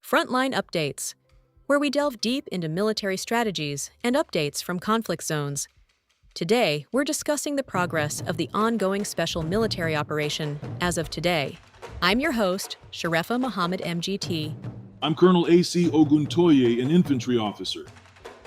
Frontline Updates, where we delve deep into military strategies and updates from conflict zones. Today, we're discussing the progress of the ongoing special military operation as of today. I'm your host, Sharefa Mohammed MGT. I'm Colonel A.C. Oguntoye, an infantry officer.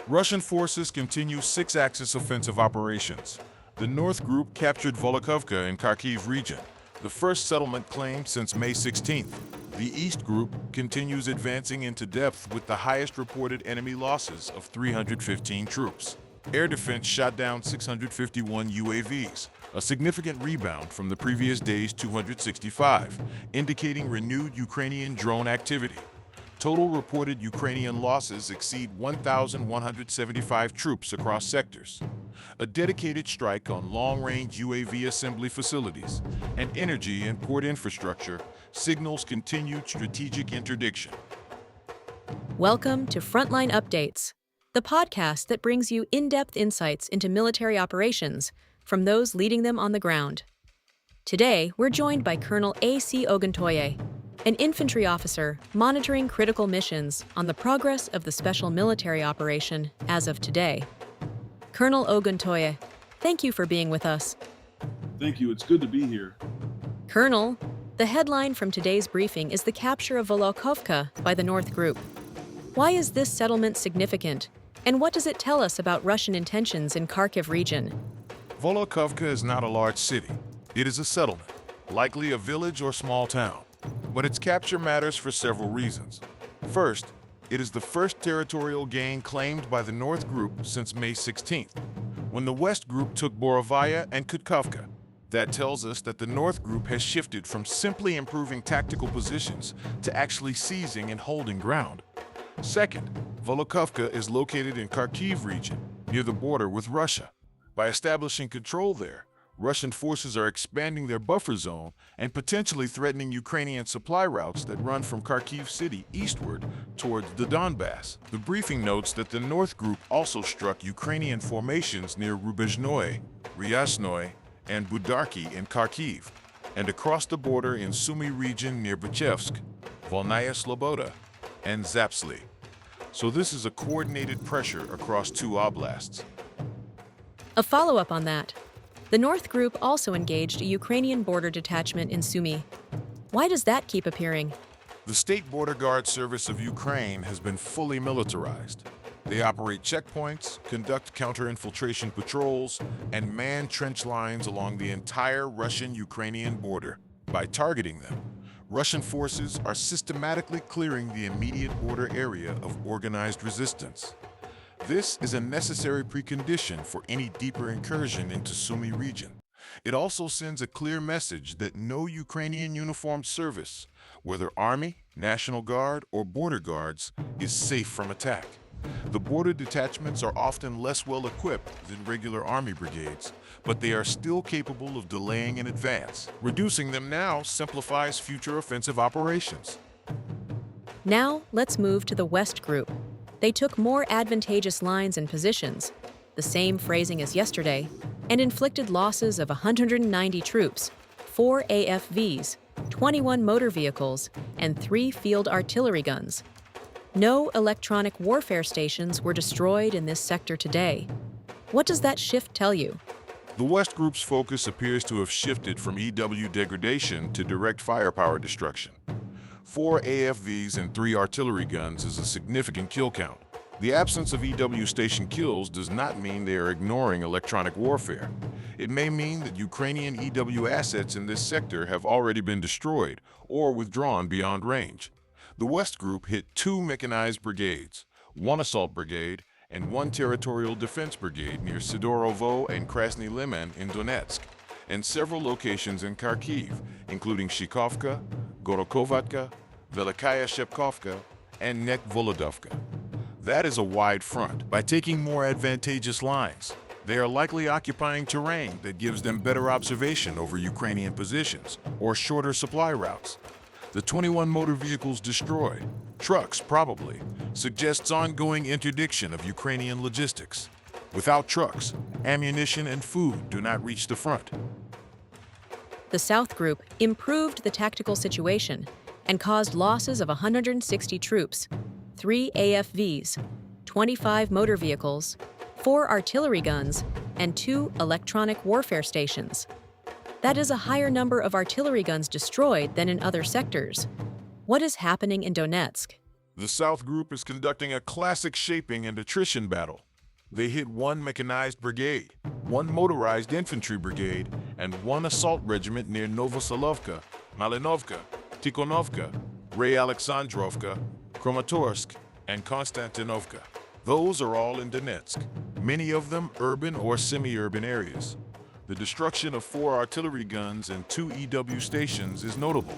Russian forces continue six-axis offensive operations. The North Group captured Volokhovka in Kharkiv region, the first settlement claimed since May 16th. The East Group continues advancing into depth with the highest reported enemy losses of 315 troops. Air defense shot down 651 UAVs, a significant rebound from the previous day's 265, indicating renewed Ukrainian drone activity. Total reported Ukrainian losses exceed 1,175 troops across sectors. A dedicated strike on long-range UAV assembly facilities and energy and port infrastructure signals continued strategic interdiction. Welcome to Frontline Updates, the podcast that brings you in-depth insights into military operations from those leading them on the ground. Today, we're joined by Colonel A.C. Oguntoye, an infantry officer monitoring critical missions on the progress of the special military operation as of today. Colonel Oguntoye, thank you for being with us. Thank you, it's good to be here. Colonel, the headline from today's briefing is the capture of Volokhovka by the North Group. Why is this settlement significant, and what does it tell us about Russian intentions in Kharkiv region? Volokhovka is not a large city. It is a settlement, likely a village or small town. But its capture matters for several reasons. First, it is the first territorial gain claimed by the North Group since May 16th, when the West Group took Borovaya and Kharkovka. That tells us that the North Group has shifted from simply improving tactical positions to actually seizing and holding ground. Second, Volokhovka is located in Kharkiv region, near the border with Russia. By establishing control there, Russian forces are expanding their buffer zone and potentially threatening Ukrainian supply routes that run from Kharkiv city eastward towards the Donbass. The briefing notes that the North Group also struck Ukrainian formations near Rubezhnoye, Ryaznoye, and Budarki in Kharkiv, and across the border in Sumy region near Bachevsk, Volnaya Sloboda, and Zapsly. So this is a coordinated pressure across two oblasts. A follow-up on that. The North Group also engaged a Ukrainian border detachment in Sumy. Why does that keep appearing? The State Border Guard Service of Ukraine has been fully militarized. They operate checkpoints, conduct counter-infiltration patrols, and man trench lines along the entire Russian-Ukrainian border. By targeting them, Russian forces are systematically clearing the immediate border area of organized resistance. This is a necessary precondition for any deeper incursion into Sumy region. It also sends a clear message that no Ukrainian uniformed service, whether Army, National Guard, or Border Guards, is safe from attack. The border detachments are often less well equipped than regular Army brigades, but they are still capable of delaying an advance. Reducing them now simplifies future offensive operations. Now, let's move to the West Group. They took more advantageous lines and positions, the same phrasing as yesterday, and inflicted losses of 190 troops, 4 AFVs, 21 motor vehicles, and 3 field artillery guns. No electronic warfare stations were destroyed in this sector today. What does that shift tell you? The West Group's focus appears to have shifted from EW degradation to direct firepower destruction. 4 AFVs and 3 artillery guns is a significant kill count. The absence of EW station kills does not mean they are ignoring electronic warfare. It may mean that Ukrainian EW assets in this sector have already been destroyed or withdrawn beyond range. The West Group hit 2 mechanized brigades, 1 assault brigade, and 1 territorial defense brigade near Sidorovo and Krasny Liman in Donetsk, and several locations in Kharkiv, including Shikovka, Volokhovka, Velikaya Shepkovka, and Nek Volodovka. That is a wide front. By taking more advantageous lines, they are likely occupying terrain that gives them better observation over Ukrainian positions or shorter supply routes. The 21 motor vehicles destroyed, trucks probably, suggests ongoing interdiction of Ukrainian logistics. Without trucks, ammunition and food do not reach the front. The South Group improved the tactical situation and caused losses of 160 troops, 3 AFVs, 25 motor vehicles, 4 artillery guns, and 2 electronic warfare stations. That is a higher number of artillery guns destroyed than in other sectors. What is happening in Donetsk? The South Group is conducting a classic shaping and attrition battle. They hit 1 mechanized brigade, 1 motorized infantry brigade, and 1 assault regiment near Novosolovka, Malinovka, Tikhonovka, Ray Alexandrovka, Kramatorsk, and Konstantinovka. Those are all in Donetsk, many of them urban or semi-urban areas. The destruction of 4 artillery guns and 2 EW stations is notable.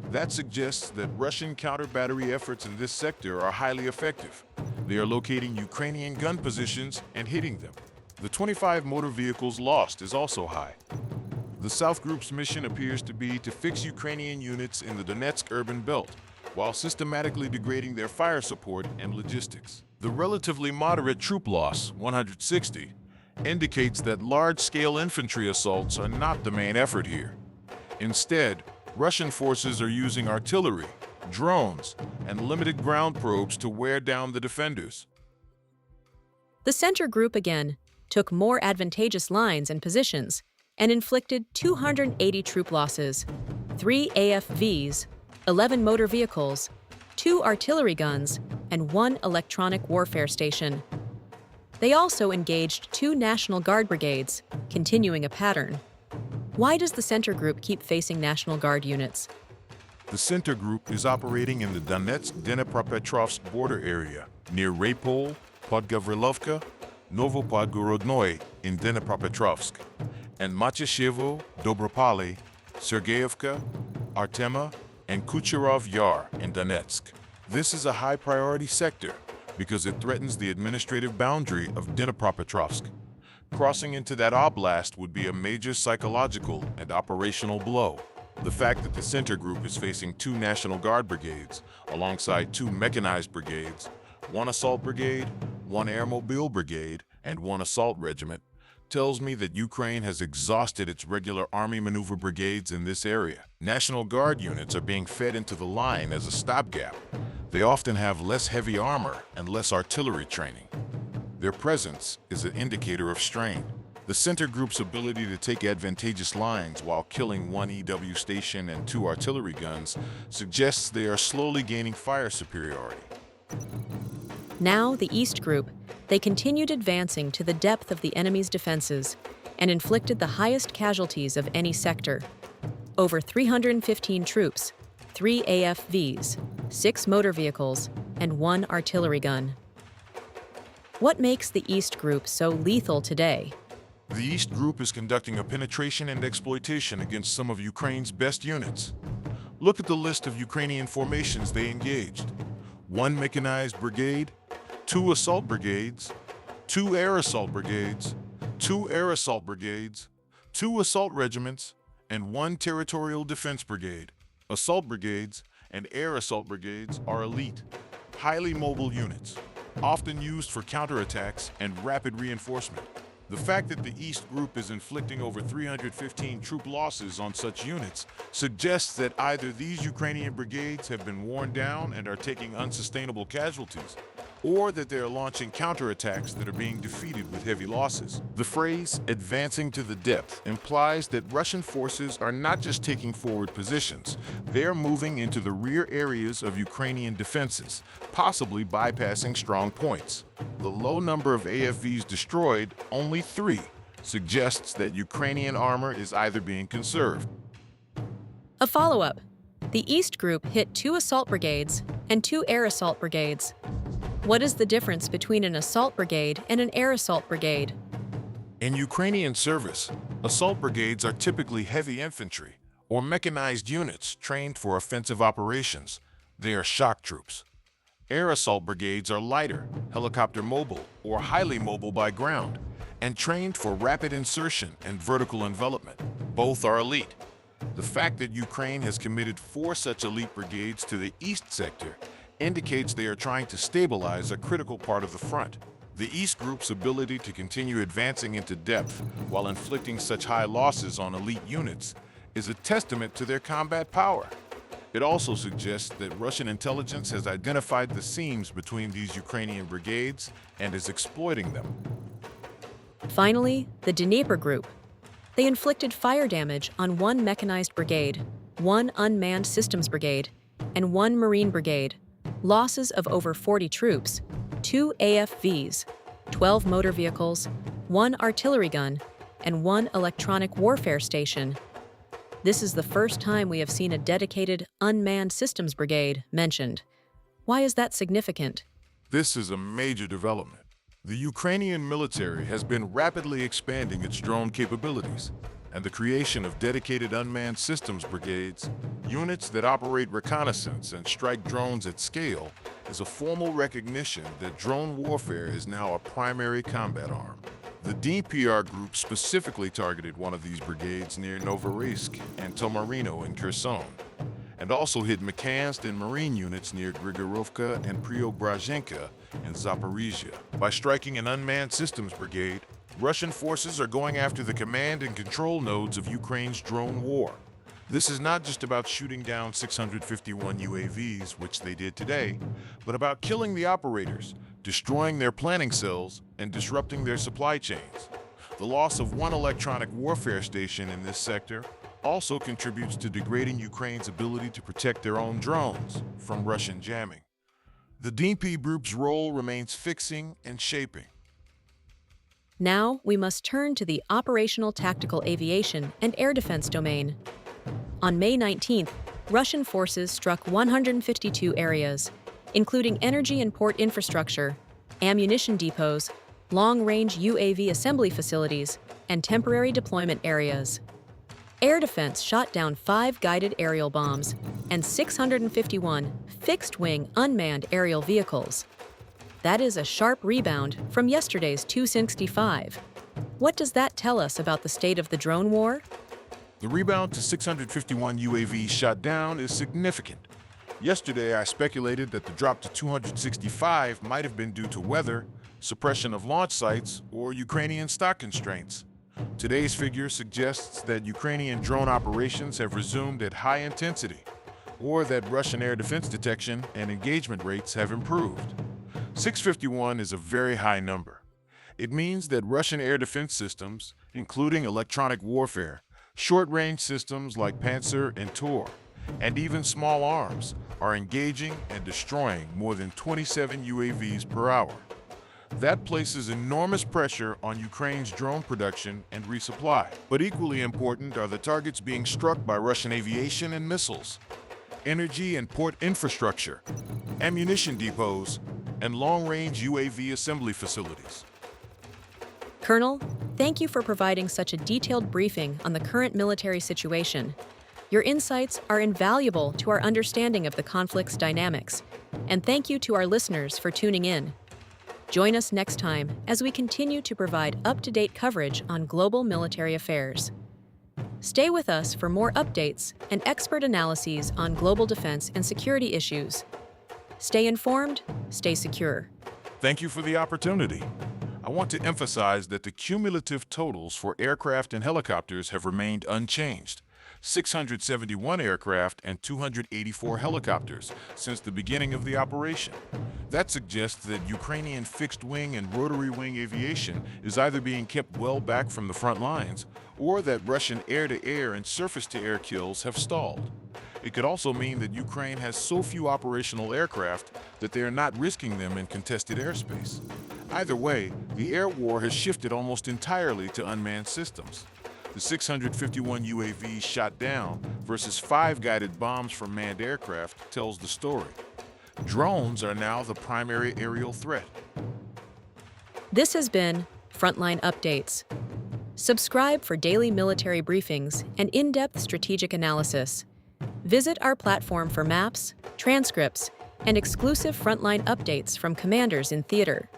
That suggests that Russian counter-battery efforts in this sector are highly effective. They are locating Ukrainian gun positions and hitting them. The 25 motor vehicles lost is also high. The South Group's mission appears to be to fix Ukrainian units in the Donetsk urban belt, while systematically degrading their fire support and logistics. The relatively moderate troop loss, 160, indicates that large-scale infantry assaults are not the main effort here. Instead, Russian forces are using artillery, drones, and limited ground probes to wear down the defenders. The Center Group again took more advantageous lines and positions and inflicted 280 troop losses, 3 AFVs, 11 motor vehicles, 2 artillery guns, and 1 electronic warfare station. They also engaged 2 National Guard brigades, continuing a pattern. Why does the Center Group keep facing National Guard units? The Center Group is operating in the Donetsk-Dnipropetrovsk border area, near Raypol, Podgavrilovka, Novopodgorodnoye in Dnipropetrovsk, and Matyashevo, Dobropali, Sergeyevka, Artema, and Kucherov Yar in Donetsk. This is a high-priority sector because it threatens the administrative boundary of Dnipropetrovsk. Crossing into that oblast would be a major psychological and operational blow. The fact that the Center Group is facing 2 National Guard brigades, alongside 2 mechanized brigades, 1 assault brigade, 1 airmobile brigade, and 1 assault regiment, tells me that Ukraine has exhausted its regular army maneuver brigades in this area. National Guard units are being fed into the line as a stopgap. They often have less heavy armor and less artillery training. Their presence is an indicator of strain. The Center Group's ability to take advantageous lines while killing 1 EW station and 2 artillery guns suggests they are slowly gaining fire superiority. Now, the East Group, they continued advancing to the depth of the enemy's defenses and inflicted the highest casualties of any sector. Over 315 troops, 3 AFVs, 6 motor vehicles, and 1 artillery gun. What makes the East Group so lethal today? The East Group is conducting a penetration and exploitation against some of Ukraine's best units. Look at the list of Ukrainian formations they engaged. 1 mechanized brigade, 2 assault brigades, 2 air assault brigades, 2 air assault brigades, 2 assault regiments, and 1 territorial defense brigade. Assault brigades and air assault brigades are elite, highly mobile units, often used for counterattacks and rapid reinforcement. The fact that the East Group is inflicting over 315 troop losses on such units suggests that either these Ukrainian brigades have been worn down and are taking unsustainable casualties, or that they are launching counterattacks that are being defeated with heavy losses. The phrase, advancing to the depth, implies that Russian forces are not just taking forward positions, they are moving into the rear areas of Ukrainian defenses, possibly bypassing strong points. The low number of AFVs destroyed, only 3, suggests that Ukrainian armor is either being conserved. A follow-up. The East Group hit 2 assault brigades and 2 air assault brigades. What is the difference between an assault brigade and an air assault brigade? In Ukrainian service, assault brigades are typically heavy infantry or mechanized units trained for offensive operations. They are shock troops. Air assault brigades are lighter, helicopter mobile, or highly mobile by ground, and trained for rapid insertion and vertical envelopment. Both are elite. The fact that Ukraine has committed 4 such elite brigades to the East sector indicates they are trying to stabilize a critical part of the front. The East Group's ability to continue advancing into depth while inflicting such high losses on elite units is a testament to their combat power. It also suggests that Russian intelligence has identified the seams between these Ukrainian brigades and is exploiting them. Finally, the Dnieper Group. They inflicted fire damage on one mechanized brigade, one unmanned systems brigade, and one marine brigade, losses of over 40 troops, 2 AFVs, 12 motor vehicles, 1 artillery gun, and 1 electronic warfare station. This is the first time we have seen a dedicated unmanned systems brigade mentioned. Why is that significant? This is a major development. The Ukrainian military has been rapidly expanding its drone capabilities, and the creation of dedicated unmanned systems brigades, units that operate reconnaissance and strike drones at scale, is a formal recognition that drone warfare is now a primary combat arm. The DPR group specifically targeted one of these brigades near Novorossiysk and Tomarino in Kherson, and also hit mechanized and marine units near Grigorovka and Preobrazhenka in Zaporizhia. By striking an unmanned systems brigade, Russian forces are going after the command and control nodes of Ukraine's drone war. This is not just about shooting down 651 UAVs, which they did today, but about killing the operators, destroying their planning cells, and disrupting their supply chains. The loss of one electronic warfare station in this sector also contributes to degrading Ukraine's ability to protect their own drones from Russian jamming. The DP group's role remains fixing and shaping. Now we must turn to the operational tactical aviation and air defense domain. On May 19th, Russian forces struck 152 areas, including energy and port infrastructure, ammunition depots, long-range UAV assembly facilities, and temporary deployment areas. Air defense shot down 5 guided aerial bombs and 651 fixed-wing unmanned aerial vehicles. That is a sharp rebound from yesterday's 265. What does that tell us about the state of the drone war? The rebound to 651 UAVs shot down is significant. Yesterday, I speculated that the drop to 265 might have been due to weather, suppression of launch sites, or Ukrainian stock constraints. Today's figure suggests that Ukrainian drone operations have resumed at high intensity, or that Russian air defense detection and engagement rates have improved. 651 is a very high number. It means that Russian air defense systems, including electronic warfare, short-range systems like Panzer and Tor, and even small arms, are engaging and destroying more than 27 UAVs per hour. That places enormous pressure on Ukraine's drone production and resupply. But equally important are the targets being struck by Russian aviation and missiles, energy and port infrastructure, ammunition depots, and long-range UAV assembly facilities. Colonel, thank you for providing such a detailed briefing on the current military situation. Your insights are invaluable to our understanding of the conflict's dynamics, and thank you to our listeners for tuning in. Join us next time as we continue to provide up-to-date coverage on global military affairs. Stay with us for more updates and expert analyses on global defense and security issues. Stay informed, stay secure. Thank you for the opportunity. I want to emphasize that the cumulative totals for aircraft and helicopters have remained unchanged. 671 aircraft and 284 helicopters since the beginning of the operation. That suggests that Ukrainian fixed-wing and rotary-wing aviation is either being kept well back from the front lines, or that Russian air-to-air and surface-to-air kills have stalled. It could also mean that Ukraine has so few operational aircraft that they are not risking them in contested airspace. Either way, the air war has shifted almost entirely to unmanned systems. The 651 UAVs shot down versus 5 guided bombs from manned aircraft tells the story. Drones are now the primary aerial threat. This has been Frontline Updates. Subscribe for daily military briefings and in-depth strategic analysis. Visit our platform for maps, transcripts, and exclusive frontline updates from commanders in theater.